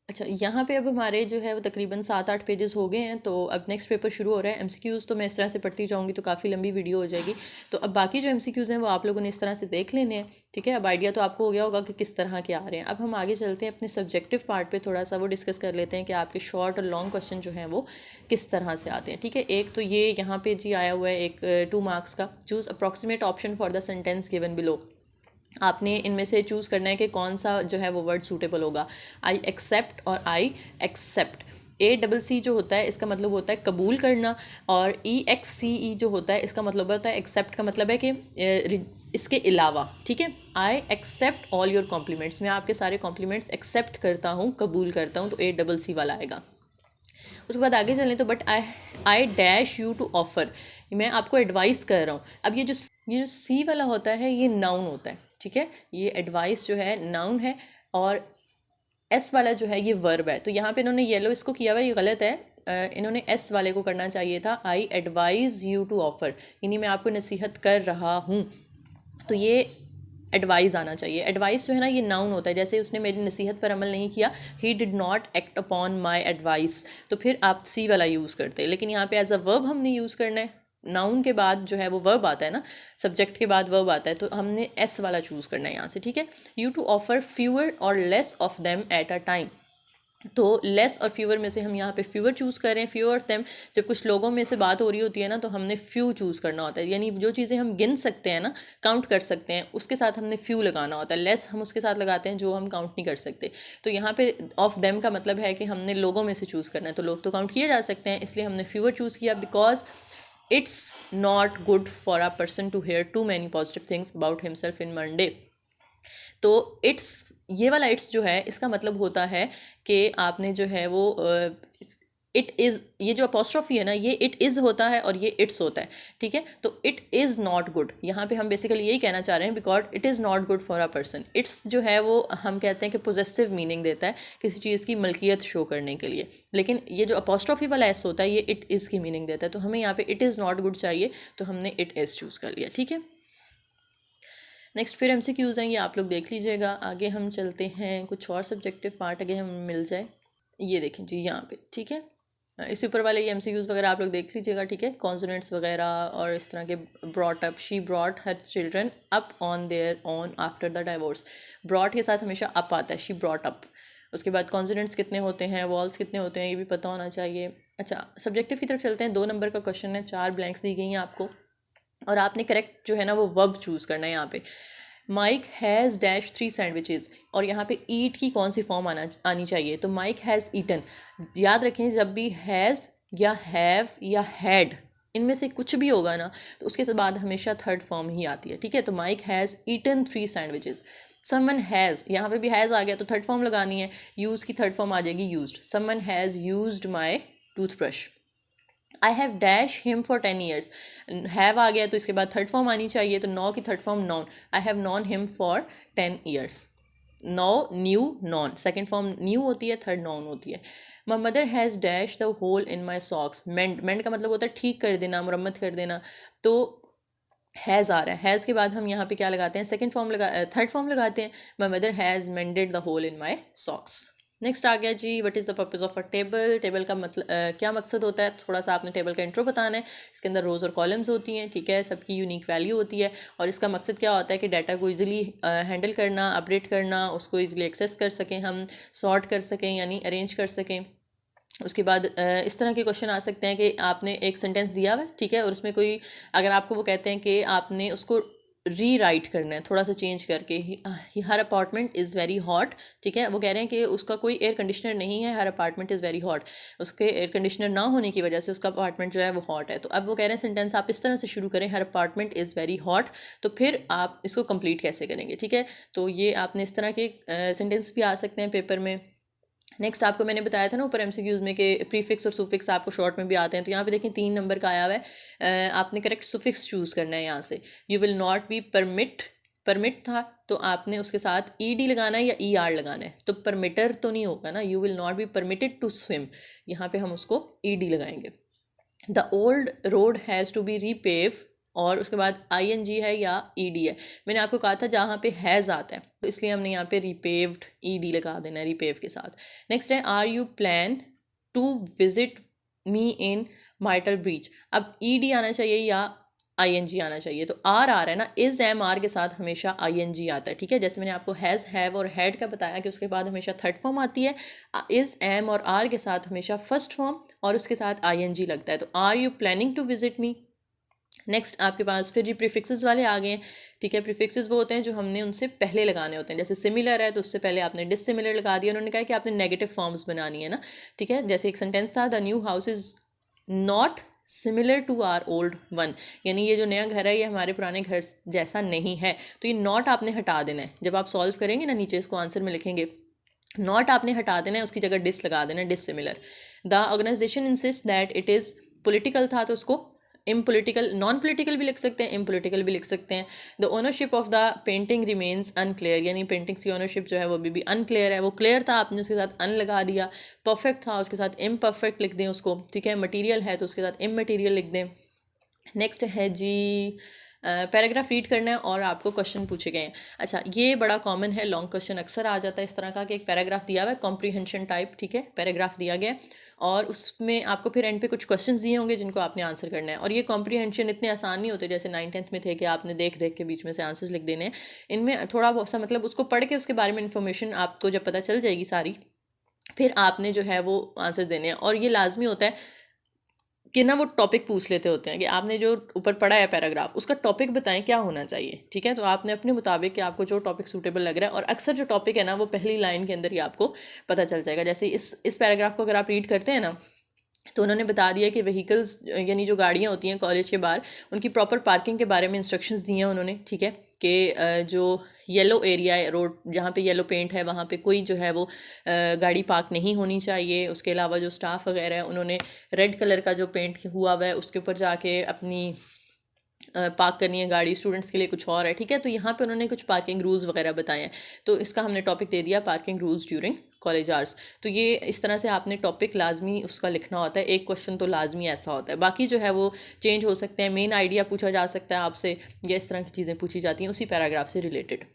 अच्छा, यहाँ पे अब हमारे जो है वो तकरीबन 7-8 पेजेस हो गए हैं। तो अब नेक्स्ट पेपर शुरू हो रहा है। MCQs तो मैं इस तरह से पढ़ती जाऊँगी तो काफ़ी लंबी वीडियो हो जाएगी। तो अब बाकी जो MCQs हैं वो आप लोगों ने इस तरह से देख लेने हैं, ठीक है। अब आइडिया तो आपको हो गया होगा कि किस तरह के आ रहे हैं। अब हम आगे चलते हैं अपने सब्जेक्टिव पार्ट पे, थोड़ा सा वो डिस्कस कर लेते हैं कि आपके शॉर्ट और लॉन्ग क्वेश्चन जो हैं वो किस तरह से आते हैं, ठीक है। एक तो ये यहाँ पे जी आया हुआ है एक 2 मार्क्स का, choose approximate option for the sentence given below. आपने इनमें से चूज़ करना है कि कौन सा जो है वो वर्ड सूटेबल होगा। आई एक्सेप्ट और आई एक्सेप्ट। ACC जो होता है इसका मतलब होता है कबूल करना, और EXCE जो होता है इसका मतलब होता है एक्सेप्ट का मतलब है कि इसके अलावा, ठीक है। I accept all your compliments, मैं आपके सारे कॉम्प्लीमेंट्स एक्सेप्ट करता हूँ, कबूल करता हूँ, तो ACC वाला आएगा। उसके बाद आगे चलें तो but I dash you to offer, मैं आपको एडवाइस कर रहा हूँ। अब ये जो सी वाला होता है ये नाउन होता है, ठीक है। ये एडवाइस जो है नाउन है, और एस वाला जो है ये वर्ब है। तो यहाँ पे इन्होंने येलो इसको किया हुआ, ये गलत है। इन्होंने एस वाले को करना चाहिए था, आई एडवाइज़ यू टू ऑफ़र, यानी मैं आपको नसीहत कर रहा हूँ। तो ये एडवाइस आना चाहिए। एडवाइस जो है ना ये नाउन होता है, जैसे उसने मेरी नसीहत पर अमल नहीं किया, he did not act upon my advice, तो फिर आप सी वाला यूज़ करते। लेकिन यहाँ पे एज अ वर्ब हमने यूज़ करना है। नाउन के बाद जो है वो वर्ब आता है ना, सब्जेक्ट के बाद वर्ब आता है, तो हमने एस वाला चूज़ करना है यहाँ से, ठीक है। यू टू ऑफर फ्यूअर और less of them at a time, तो लेस और फ्यूअर में से हम यहाँ पे फ्यूअर चूज़ कर रहे हैं। फ्यूअर देम, जब कुछ लोगों में से बात हो रही होती है ना, तो हमने फ्यू चूज़ करना होता है, यानी जो चीज़ें हम गिन सकते हैं ना, काउंट कर सकते हैं, उसके साथ हमने फ्यू लगाना होता है। लेस हम उसके साथ लगाते हैं जो हम काउंट नहीं कर सकते। तो यहाँ पे ऑफ देम का मतलब है कि हमने लोगों में से चूज़ करना है, तो लोग तो काउंट किए जा सकते हैं, इसलिए हमने फ्यूअर चूज़ किया। Because it's not good for a person to hear too many positive things about himself in one day. तो इट्स, ये वाला इट्स जो है इसका मतलब होता है कि आपने जो है वो इट इज़, ये जो अपोस्ट्रोफी है ना, ये इट इज़ होता है और ये इट्स होता है, ठीक है। तो इट इज़ नॉट गुड, यहाँ पे हम बेसिकली यही कहना चाह रहे हैं, because it is not good for a person. It's जो है वो हम कहते हैं कि पोजेसिव मीनिंग देता है किसी चीज़ की मलकियत शो करने के लिए, लेकिन ये जो अपोस्ट्रोफी वाला एस होता है ये इट इज़ की मीनिंग देता है। तो हमें यहाँ पे इट इज़ नॉट गुड चाहिए, तो हमने इट इज़ चूज़ कर लिया, ठीक है। नेक्स्ट फिर MCQs हैं, ये आप लोग देख लीजिएगा। आगे हम चलते हैं, कुछ और सब्जेक्टिव पार्ट अगर हमें मिल जाए। ये देखें जी यहाँ पे, ठीक है। इस ऊपर वाले ये MCQs वगैरह आप लोग देख लीजिएगा, ठीक है। कॉन्सोनेंट्स वगैरह और इस तरह के। Brought up, she brought her children up on their own after the divorce. Brought के साथ हमेशा अप आता है, शी ब्रॉट अप। उसके बाद कॉन्सोनेंट्स कितने होते हैं, वॉल्स कितने होते हैं, ये भी पता होना चाहिए। अच्छा, सब्जेक्टिव की तरफ चलते हैं। 2 नंबर का क्वेश्चन है, 4 ब्लैंक्स दी गई हैं आपको, और आपने करेक्ट जो है ना वो वर्ब चूज़ करना है यहाँ पे। माइक हैज़ डैश 3 सैंडविचेज़, और यहाँ पे ईट की कौन सी फॉर्म आनी चाहिए, तो माइक हैज़ ईटन। याद रखें जब भी हैज़ या हैव या हैड इनमें से कुछ भी होगा ना तो उसके बाद हमेशा थर्ड फॉर्म ही आती है, ठीक है। तो Mike has eaten 3 sandwiches. Someone has, यहाँ पे भी हैज़ आ गया तो थर्ड फॉर्म लगानी है, यूज़ की थर्ड फॉर्म आ जाएगी used. Someone has used my toothbrush. I have dash him for 10 years, have आ गया तो इसके बाद थर्ड फॉर्म आनी चाहिए, तो नो की third form known. I have known him for 10 years. Know, knew, known, second form knew होती है, थर्ड नॉन होती है। My mother has dash the hole in my socks. Mend का मतलब होता है ठीक कर देना, मुरम्मत कर देना, तो हैज़ आ रहा है। हैज़ के बाद हम यहाँ पे क्या लगाते हैं, सेकेंड फॉर्म थर्ड फॉर्म लगाते हैं। My mother has mended the hole in my socks. Next आ गया जी, what is the purpose of a table. Table का मतलब क्या मकसद होता है, थोड़ा सा आपने टेबल का इंट्रो बताना है। इसके अंदर रोज़ और कॉलम्स होती हैं, ठीक है, सबकी यूनिक वैल्यू होती है, और इसका मकसद क्या होता है कि डाटा को ईजिली हैंडल करना, अपडेट करना, उसको ईजिली एक्सेस कर सकें, हम सॉर्ट कर सकें यानी अरेंज कर सकें। उसके बाद इस तरह के क्वेश्चन आ सकते हैं कि आपने एक सेंटेंस दिया हुआ है, ठीक है, और उसमें कोई अगर आपको वो कहते हैं कि आपने उसको री राइट करना है थोड़ा सा चेंज करके, हर अपार्टमेंट इज़ वेरी हॉट, ठीक है, वो कह रहे हैं कि उसका कोई एयर कंडीशनर नहीं है, हर अपार्टमेंट इज़ वेरी हॉट, उसके एयर कंडीशनर ना होने की वजह से उसका अपार्टमेंट जो है वो हॉट है। तो अब वो कह रहे हैं सेंटेंस आप इस तरह से शुरू करें, हर अपार्टमेंट इज़ वेरी हॉट, तो फिर आप इसको कंप्लीट कैसे करेंगे, ठीक है। तो ये आपने इस तरह के सेंटेंस भी आ सकते हैं पेपर में। नेक्स्ट आपको मैंने बताया था ना ऊपर एमसीक्यूज में कि प्रीफिक्स और सुफिक्स आपको शॉर्ट में भी आते हैं, तो यहाँ पे देखें 3 नंबर का आया हुआ है, आपने करेक्ट सुफिक्स चूज़ करना है यहाँ से। You will not B permit था तो आपने उसके साथ ईडी लगाना है या ईआर लगाना है, तो परमिटर तो नहीं होगा ना, you will not be permitted to swim, यहाँ पे हम उसको ईडी लगाएंगे। The old road has to be repave, और उसके बाद आईएनजी है या ईडी है, मैंने आपको कहा था जहाँ पे हैज़ आता है तो इसलिए हमने यहाँ पे रिपेव्ड ईडी लगा देना है रिपेव के साथ। नेक्स्ट है are you plan to visit me in Myrtle breach. अब ईडी आना चाहिए या आईएनजी आना चाहिए, तो आर आ रहा है ना, इज एम आर के साथ हमेशा आईएनजी आता है, ठीक है। जैसे मैंने आपको हैज़ हैव और हैड का बताया कि उसके बाद हमेशा थर्ड फॉर्म आती है, इज एम और आर के साथ हमेशा फर्स्ट फॉर्म और उसके साथ आईएनजी लगता है। तो are you planning to visit me. Next आपके पास फिर जी प्रीफिक्सेस वाले आ गए हैं, ठीक है। प्रीफिक्सेस वो होते हैं जो हमने उनसे पहले लगाने होते हैं, जैसे सिमिलर है तो उससे पहले आपने डिसिमिलर लगा दिया, उन्होंने कहा कि आपने नेगेटिव फॉर्म्स बनानी है ना, ठीक है। जैसे एक सेंटेंस था, the new house is not similar to our old one, यानी ये जो नया घर है ये हमारे पुराने घर जैसा नहीं है, तो ये नॉट आपने हटा देना है। जब आप सॉल्व करेंगे ना नीचे इसको आंसर में लिखेंगे, नॉट आपने हटा देना है, उसकी जगह डिस लगा देना है, dissimilar. The organisation insist that it is political था तो उसको इम्पोलिटिकल, नॉन पोलिटिकल भी लिख सकते हैं, इम्पोलिटिकल भी लिख सकते हैं। The ownership of the painting remains unclear, यानी पेंटिंग्स की ओनरशिप जो है वो भी अनक्लियर है, वो क्लियर था आपने उसके साथ अन लगा दिया। परफेक्ट था उसके साथ इम्परफेक्ट लिख दें उसको, ठीक है। मटीरियल है तो उसके साथ इमटीरियल लिख दें। नेक्स्ट है जी पैराग्राफ रीड करना है और आपको क्वेश्चन पूछे गए हैं। अच्छा, ये बड़ा कॉमन है, लॉन्ग क्वेश्चन अक्सर आ जाता है इस तरह का कि एक पैराग्राफ दिया हुआ है कॉम्प्रीहेंशन टाइप, ठीक है, पैराग्राफ दिया गया है और उसमें आपको फिर एंड पे कुछ क्वेश्चंस दिए होंगे जिनको आपने आंसर करना है। और ये कॉम्प्रीहेंशन इतने आसान नहीं होते जैसे 9th-10th में थे कि आपने देख देख के बीच में से आंसर्स लिख देने हैं। इनमें थोड़ा बहुत सा मतलब उसको पढ़ के उसके बारे में इन्फॉर्मेशन आपको जब पता चल जाएगी सारी, फिर आपने जो है वो आंसर देने हैं। और ये लाजमी होता है कि ना वो टॉपिक पूछ लेते होते हैं कि आपने जो ऊपर पढ़ा है पैराग्राफ उसका टॉपिक बताएं क्या होना चाहिए, ठीक है। तो आपने अपने मुताबिक कि आपको जो टॉपिक सूटेबल लग रहा है, और अक्सर जो टॉपिक है ना वो पहली लाइन के अंदर ही आपको पता चल जाएगा। जैसे इस पैराग्राफ को अगर आप रीड करते हैं ना तो उन्होंने बता दिया कि व्हीकल्स यानी जो गाड़ियाँ होती हैं कॉलेज के बाहर उनकी प्रॉपर पार्किंग के बारे में इंस्ट्रक्शंस दिए हैं उन्होंने, ठीक है, कि जो येलो एरिया है रोड जहाँ पे येलो पेंट है वहाँ पे कोई जो है वो गाड़ी पार्क नहीं होनी चाहिए। उसके अलावा जो स्टाफ वगैरह है उन्होंने रेड कलर का जो पेंट हुआ हुआ है उसके ऊपर जाके अपनी पार्क करनी है गाड़ी, स्टूडेंट्स के लिए कुछ और है, ठीक है। तो यहाँ पे उन्होंने कुछ पार्किंग रूल्स वगैरह बताए हैं, तो इसका हमने टॉपिक दे दिया parking rules during college hours. तो ये इस तरह से आपने टॉपिक लाजमी उसका लिखना होता है, एक क्वेश्चन तो लाजमी ऐसा होता है, बाकी जो है वो चेंज हो सकते हैं। मेन आइडिया पूछा जा सकता है आपसे, या इस तरह की चीज़ें पूछी जाती हैं उसी पैराग्राफ से रिलेटेड।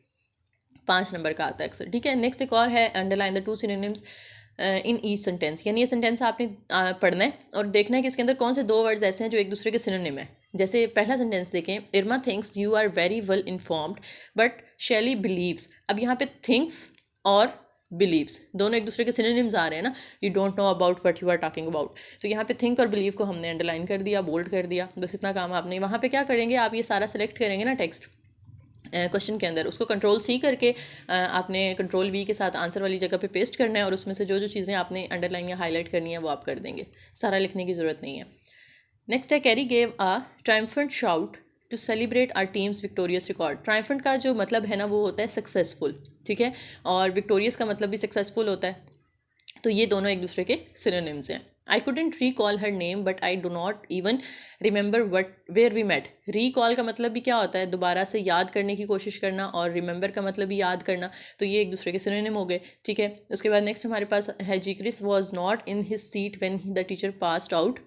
5 नंबर का आता है अक्सर, ठीक है। नेक्स्ट एक और है underline the 2 synonyms in each sentence, यानी ये सेंटेंस आपने पढ़ना है और देखना है कि इसके अंदर कौन से 2 वर्ड्स ऐसे हैं जो एक दूसरे के सिनोनिम है। जैसे पहला सेंटेंस देखें, Irma thinks you are very well informed but Shelly believes. अब यहाँ पे थिंक्स और बिलीव्स दोनों एक दूसरे के सिनोनिम्स आ रहे हैं ना, you don't know about what you are talking about. तो यहाँ पे थिंक और बिलीव को हमने अंडरलाइन कर दिया, बोल्ड कर दिया, बस इतना काम आपने। वहाँ पे क्या करेंगे, आप ये सारा सेलेक्ट करेंगे ना टेक्स्ट, क्वेश्चन के अंदर, उसको कंट्रोल सी करके आपने कंट्रोल वी के साथ आंसर वाली जगह पे पेस्ट करना है, और उसमें से जो जो चीज़ें आपने अंडरलाइन या हाईलाइट करनी है वो आप कर देंगे, सारा लिखने की ज़रूरत नहीं है। नेक्स्ट है, Carrie gave a triumphant shout to celebrate our team's victorious record. Triumphant का जो मतलब है ना वो होता है सक्सेसफुल, ठीक है, और विक्टोरियस का मतलब भी सक्सेसफुल होता है, तो ये दोनों एक दूसरे के सिनोनिम्स हैं। I couldn't recall her name but I do not even remember what where we met. Recall का मतलब भी क्या होता है, दोबारा से याद करने की कोशिश करना, और रिमेंबर का मतलब भी याद करना, तो ये एक दूसरे के सिनोनिम हो गए, ठीक है। उसके बाद नेक्स्ट हमारे पास है, Chris was not in his seat when the teacher passed out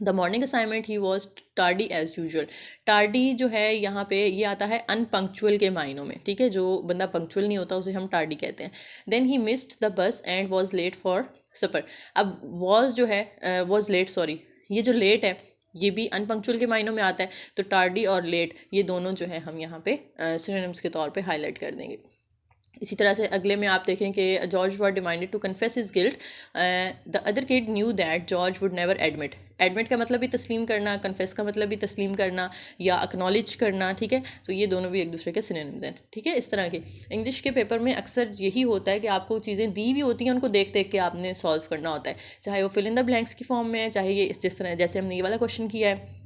the morning assignment, he was tardy as usual. Tardy जो है यहाँ पे ये आता है अनपंक्चुअल के मायनों में, ठीक है, जो बंदा पंक्चुअल नहीं होता उसे हम टार्डी कहते हैं। Then he missed the bus and was late for supper. अब वॉज जो है वॉज लेट, सॉरी, ये जो लेट है ये भी अनपंक्चुअल के मायनों में आता है, तो टार्डी और लेट ये दोनों जो है हम यहाँ पे सिनोनिम्स के तौर पे हाईलाइट कर देंगे। इसी तरह से अगले में आप देखें कि George was demanded to confess his guilt, the other kid knew that George would never admit. Admit का मतलब भी तस्लीम करना, कन्फेस का मतलब भी तस्लीम करना या एक्नॉलेज करना, ठीक है, तो ये दोनों भी एक दूसरे के सिनोनिम्स हैं, ठीक है। इस तरह के इंग्लिश के पेपर में अक्सर यही होता है कि आपको चीज़ें दी हुई होती हैं, उनको देख देख के आपने सॉल्व करना होता है, चाहे वो फिल इन द ब्लैंक्स की फॉर्म में है, चाहे ये जिस तरह जैसे हमने ये वाला क्वेश्चन किया है,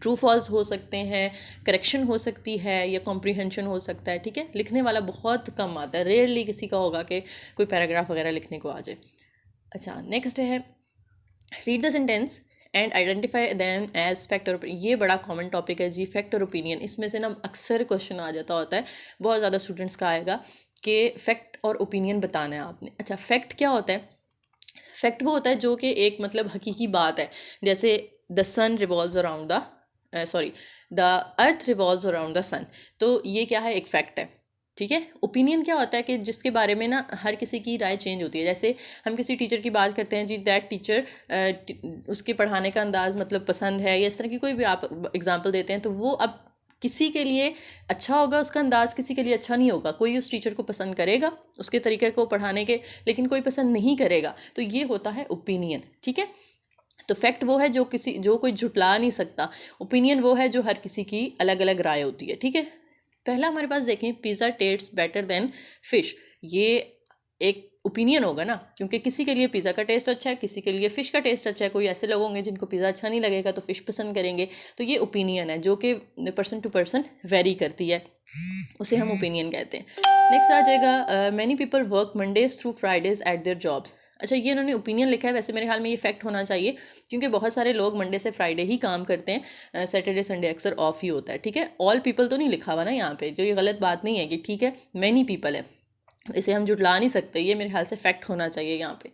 ट्रू फॉल्स हो सकते हैं, करेक्शन हो सकती है, या कॉम्प्रीहेंशन हो सकता है, ठीक है। लिखने वाला बहुत कम आता है, रेयरली किसी का होगा कि कोई पैराग्राफ वगैरह लिखने को आ जाए। अच्छा, नेक्स्ट है, read the sentence and identify them as fact और ओपिनियन। ये बड़ा कॉमन टॉपिक है जी, फैक्ट और ओपिनियन। इसमें से ना अक्सर क्वेश्चन आ जाता होता है, बहुत ज़्यादा स्टूडेंट्स का आएगा कि फैक्ट और ओपिनियन बताना है आपने। अच्छा, फैक्ट क्या होता है? फैक्ट वो होता है जो कि एक मतलब हकीकी बात है, जैसे the sun revolves around the sorry the earth revolves around the sun, तो ये क्या है, एक फैक्ट है, ठीक है। ओपिनियन क्या होता है कि जिसके बारे में ना हर किसी की राय चेंज होती है। जैसे हम किसी टीचर की बात करते हैं जी, दैट टीचर, उसके पढ़ाने का अंदाज़ मतलब पसंद है, या इस तरह की कोई भी आप एग्जांपल देते हैं, तो वो अब किसी के लिए अच्छा होगा उसका अंदाज़, किसी के लिए अच्छा नहीं होगा। कोई उस टीचर को पसंद करेगा उसके तरीके को पढ़ाने के, लेकिन कोई पसंद नहीं करेगा, तो ये होता है ओपिनियन, ठीक है। तो फैक्ट वो है जो कोई झुटला नहीं सकता, ओपिनियन वो है जो हर किसी की अलग अलग राय होती है, ठीक है। पहला हमारे पास देखें, pizza tests better than fish. ये एक ओपिनियन होगा ना, क्योंकि किसी के लिए पिज़्ज़ा का टेस्ट अच्छा है, किसी के लिए फ़िश का टेस्ट अच्छा है। कोई ऐसे लोग होंगे जिनको पिज़्ज़ा अच्छा नहीं लगेगा तो फ़िश पसंद करेंगे, तो ये ओपिनियन है जो कि पर्सन टू पर्सन वेरी करती है, उसे हम ओपिनियन कहते हैं। नेक्स्ट आ जाएगा, many people work Mondays through Fridays eight their jobs. अच्छा, ये इन्होंने ओपिनियन लिखा है, वैसे मेरे ख्याल में ये फैक्ट होना चाहिए, क्योंकि बहुत सारे लोग मंडे से फ्राइडे ही काम करते हैं, सैटरडे संडे अक्सर ऑफ ही होता है, ठीक है। ऑल पीपल तो नहीं लिखा हुआ ना यहाँ पे, जो ये गलत बात नहीं है कि ठीक है मैनी पीपल है, इसे हम जुटला नहीं सकते, ये मेरे ख्याल से फैक्ट होना चाहिए यहाँ पे।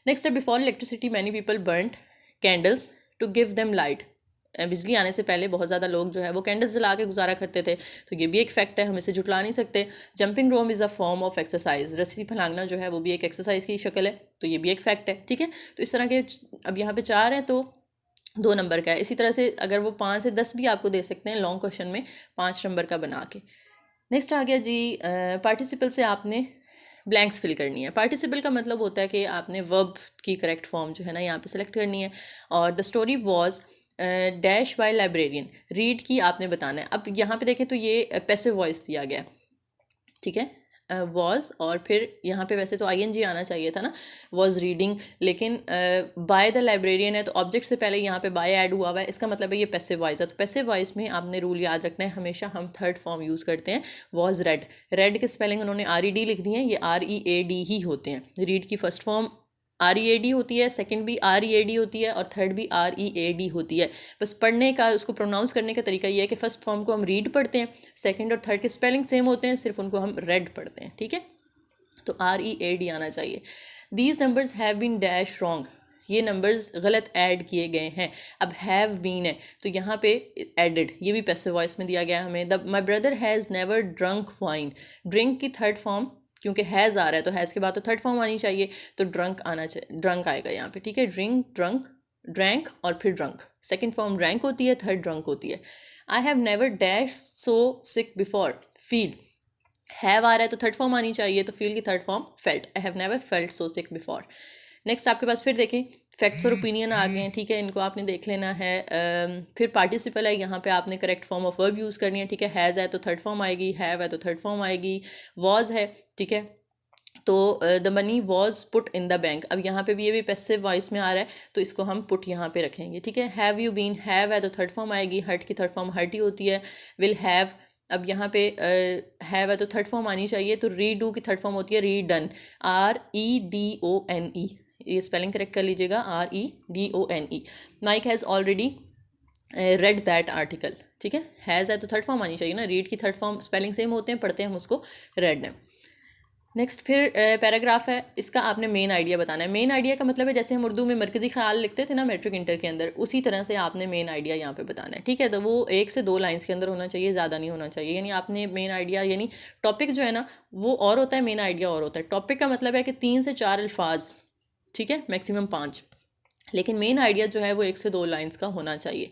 नेक्स्ट है, before electricity many people burned candles to give them light. बिजली आने से पहले बहुत ज़्यादा लोग जो है वो कैंडल्स जला के गुजारा करते थे, तो ये भी एक फैक्ट है, हम इसे जुटला नहीं सकते। Jumping rope is a form of exercise. रस्सी फलांगना जो है वो भी एक एक्सरसाइज की शक्ल है, तो ये भी एक फैक्ट है, ठीक है। तो इस तरह के अब यहाँ पे 4 हैं, तो 2 नंबर का है। इसी तरह से अगर वो 5 से 10 भी आपको दे सकते हैं लॉन्ग क्वेश्चन में 5 नंबर का बना के। नेक्स्ट आ गया जी, पार्टिसिपल से आपने ब्लैंक्स फिल करनी है। पार्टिसिपल का मतलब होता है कि आपने वर्ब की करेक्ट फॉर्म जो है ना यहाँ पे सेलेक्ट करनी है, और the story was dash by librarian, read की आपने बताना है। अब यहाँ पे देखें तो ये पैसिव वॉइस दिया गया, ठीक है, वॉज, और फिर यहाँ पे वैसे तो ING आना चाहिए था ना, वॉज रीडिंग, लेकिन बाय द लाइब्रेरियन है तो ऑब्जेक्ट से पहले यहाँ पे बाय ऐड हुआ हुआ है, इसका मतलब है ये पैसिव वॉइस है। तो पैसिव वॉइस में आपने रूल याद रखना है, हमेशा हम थर्ड फॉर्म यूज़ करते हैं। वॉज रेड, रेड के स्पेलिंग उन्होंने RED लिख दी है, ये READ ही होते हैं। रीड की फर्स्ट फॉर्म READ होती है, सेकंड भी READ होती है, और थर्ड भी READ होती है। बस पढ़ने का, उसको प्रोनाउंस करने का तरीका ये है कि फर्स्ट फॉर्म को हम रीड पढ़ते हैं, सेकंड और थर्ड के स्पेलिंग सेम होते हैं, सिर्फ उनको हम रेड पढ़ते हैं, ठीक है। तो READ आना चाहिए। These numbers have been dash wrong, ये नंबर्स गलत ऐड किए गए हैं। अब हैव बीन है तो यहाँ पे एडेड, ये भी पैसिव वॉइस में दिया गया है हमें। The my brother has never drunk wine, drink की थर्ड फॉर्म, क्योंकि हैज़ आ रहा है तो हैज़ के बाद तो थर्ड फॉर्म आनी चाहिए, तो ड्रंक आना चाहिए, ड्रंक आएगा यहाँ पे, ठीक है। ड्रिंक, ड्रंक, ड्रैंक और फिर ड्रंक, सेकेंड फॉर्म ड्रैंक होती है, थर्ड ड्रंक होती है। I have never dash so sick before, feel, have आ रहा है तो थर्ड फॉर्म आनी चाहिए, तो फील की third form felt, I have never felt so sick before. Next आपके पास फिर देखें, फैक्ट्स और ओपिनियन आ गए हैं, ठीक है, इनको आपने देख लेना है। फिर पार्टिसिपल है, यहाँ पे आपने correct form of verb use करनी है, ठीक है। हैज़ है तो थर्ड फॉर्म आएगी, हैव है तो थर्ड फॉर्म आएगी, वॉज है, ठीक है, तो the money was put in the bank. अब यहाँ पे भी ये भी पैसिव वॉइस में आ रहा है, तो इसको हम पुट यहाँ पे रखेंगे, ठीक है। हैव यू बीन, हैव है तो थर्ड फॉर्म आएगी, हर्ट की थर्ड फॉर्म हर्ट ही होती है। विल हैव, अब यहाँ पे हैव है तो थर्ड फॉर्म आनी चाहिए, तो रीडू की थर्ड फॉर्म होती है रीडन, REDONE, ये स्पेलिंग करेक्ट कर लीजिएगा, REDONE। Mike has already read that article, ठीक है। हैज़ है तो थर्ड फॉर्म आनी चाहिए ना, रीड की थर्ड फॉर्म स्पेलिंग सेम होते हैं, पढ़ते हैं हम उसको रेड ने। नेक्स्ट फिर पैराग्राफ है, इसका आपने मेन आइडिया बताना है। मेन आइडिया का मतलब है जैसे हम उर्दू में मरकज़ी ख्याल लिखते थे ना मैट्रिक इंटर के अंदर, उसी तरह से आपने मेन आइडिया यहाँ पे बताना है, ठीक है। तो वो 1 से 2 लाइन्स के अंदर होना चाहिए, ज़्यादा नहीं होना चाहिए। यानी आपने मेन आइडिया, यानी टॉपिक जो है ना वो और होता है, मेन आइडिया और होता है। टॉपिक का मतलब है कि 3 से 4 अल्फाज, ठीक है, मैक्सिमम 5, लेकिन मेन आइडिया जो है वो 1 से 2 लाइन्स का होना चाहिए।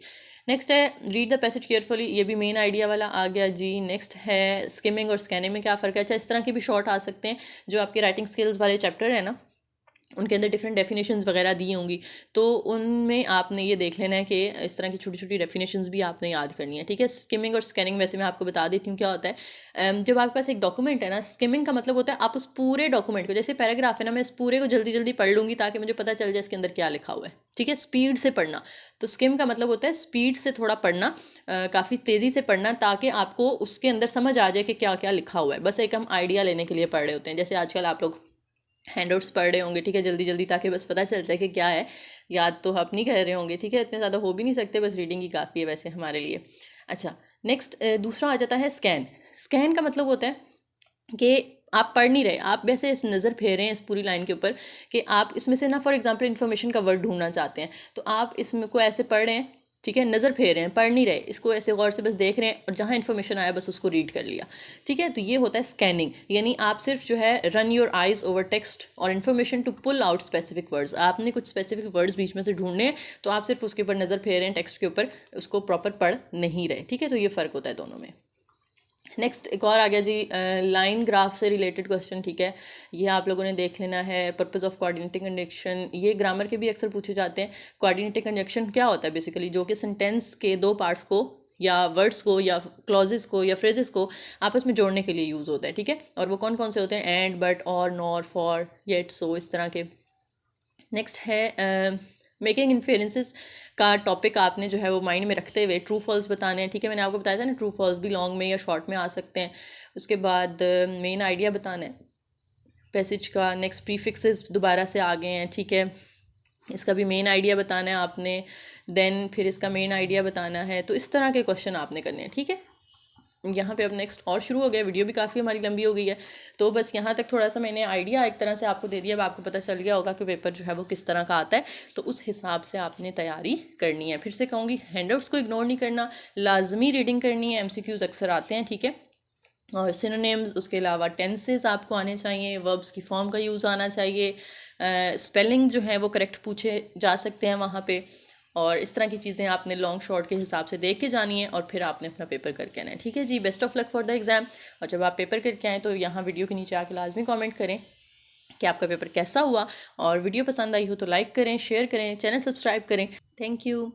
नेक्स्ट है रीड द पैसेज केयरफुली, ये भी मेन आइडिया वाला आ गया जी। नेक्स्ट है स्किमिंग और स्कैनिंग में क्या फ़र्क है। अच्छा, इस तरह के भी शॉर्ट आ सकते हैं, जो आपके राइटिंग स्किल्स वाले चैप्टर है ना, उनके अंदर डिफरेंट डेफिनेशंस वगैरह दी होंगी, तो उनमें आपने ये देख लेना है कि इस तरह की छोटी छोटी डेफिनेशंस भी आपने याद करनी है, ठीक है। स्किमिंग और स्कैनिंग वैसे मैं आपको बता देती हूँ क्या होता है। जब आपके पास एक डॉक्यूमेंट है ना, स्किमिंग का मतलब होता है आप उस पूरे डॉक्यूमेंट को, जैसे पैराग्राफ है ना, मैं इस पूरे को जल्दी जल्दी पढ़ लूँगी ताकि मुझे पता चल जाए इसके अंदर क्या लिखा हुआ है, ठीक है। स्पीड से पढ़ना, तो स्किम का मतलब होता है स्पीड से थोड़ा पढ़ना, काफ़ी तेज़ी से पढ़ना, ताकि आपको उसके अंदर समझ आ जाए कि क्या क्या लिखा हुआ है। बस एक हम आइडिया लेने के लिए पढ़ रहे होते हैं, जैसे आजकल आप लोग हैंडआउट्स पढ़ रहे होंगे, ठीक है, जल्दी जल्दी, ताकि बस पता चल जाए कि क्या है। याद तो आप नहीं कर रहे होंगे, ठीक है, इतने ज़्यादा हो भी नहीं सकते, बस रीडिंग ही काफ़ी है वैसे हमारे लिए। अच्छा, नेक्स्ट दूसरा आ जाता है स्कैन। स्कैन का मतलब होता है कि आप पढ़ नहीं रहे, आप वैसे इस नज़र फेर रहे हैं इस पूरी लाइन के ऊपर कि आप इसमें से ना फॉर एग्जांपल इन्फॉर्मेशन का वर्ड ढूंढना चाहते हैं, तो आप इसमें को ऐसे पढ़ रहे हैं, ठीक है, नज़र फेर रहे हैं, पढ़ नहीं रहे, इसको ऐसे गौर से बस देख रहे हैं और जहाँ इन्फॉर्मेशन आया बस उसको रीड कर लिया, ठीक है। तो ये होता है स्कैनिंग, यानी आप सिर्फ जो है run your eyes over text और information to pull out specific words, आपने कुछ स्पेसिफिक वर्ड्स बीच में से ढूंढने हैं, तो आप सिर्फ उसके ऊपर नज़र फेर रहे हैं, टेक्स्ट के ऊपर, उसको प्रॉपर पढ़ नहीं रहे, ठीक है। तो ये फ़र्क होता है दोनों में। नेक्स्ट एक और आ गया जी, लाइन ग्राफ से रिलेटेड क्वेश्चन, ठीक है, ये आप लोगों ने देख लेना है। पर्पस ऑफ कोऑर्डिनेटिंग कंजंक्शन, ये ग्रामर के भी अक्सर पूछे जाते हैं। कोऑर्डिनेटिंग कंजंक्शन क्या होता है बेसिकली, जो कि सेंटेंस के 2 पार्ट्स को या वर्ड्स को या क्लॉजेस को या फ्रेजेस को आपस में जोड़ने के लिए यूज़ होता है, ठीक है। और वो कौन कौन से होते हैं, एंड, बट, और, नॉर, फॉर, येट, सो, इस तरह के। नेक्स्ट है मेकिंग इन्फेरेंसेस का टॉपिक आपने जो है वो माइंड में रखते हुए ट्रू फॉल्स बताने हैं, ठीक है। मैंने आपको बताया था ना, ट्रू फॉल्स भी लॉन्ग में या शॉर्ट में आ सकते हैं। उसके बाद मेन आइडिया बताना है पैसेज का। नेक्स्ट प्रीफिक्सेस दोबारा से आ गए हैं, ठीक है, इसका भी मेन आइडिया बताना है आपने। देन फिर इसका मेन आइडिया बताना है। तो इस तरह के क्वेश्चन आपने करने हैं, ठीक है। यहाँ पे अब नेक्स्ट और शुरू हो गया, वीडियो भी काफ़ी हमारी लंबी हो गई है, तो बस यहाँ तक थोड़ा सा मैंने आइडिया एक तरह से आपको दे दिया। अब आपको पता चल गया होगा कि पेपर जो है वो किस तरह का आता है, तो उस हिसाब से आपने तैयारी करनी है। फिर से कहूँगी, हैंडआउट्स को इग्नोर नहीं करना, लाजमी रीडिंग करनी है, MCQs अक्सर आते हैं, ठीक है। और सिनोनिम्स, उसके अलावा टेंसेस आपको आने चाहिए, वर्ब्स की फॉर्म का यूज़ आना चाहिए, स्पेलिंग जो है वो करेक्ट पूछे जा सकते हैं वहाँ पे। और इस तरह की चीज़ें आपने लॉन्ग शॉर्ट के हिसाब से देख के जानी है, और फिर आपने अपना पेपर करके आना है, ठीक है जी। Best of luck for the exam. और जब आप पेपर करके आएँ तो यहाँ वीडियो के नीचे आके लाजमी कमेंट करें कि आपका पेपर कैसा हुआ, और वीडियो पसंद आई हो तो लाइक करें, शेयर करें, चैनल सब्सक्राइब करें। Thank you.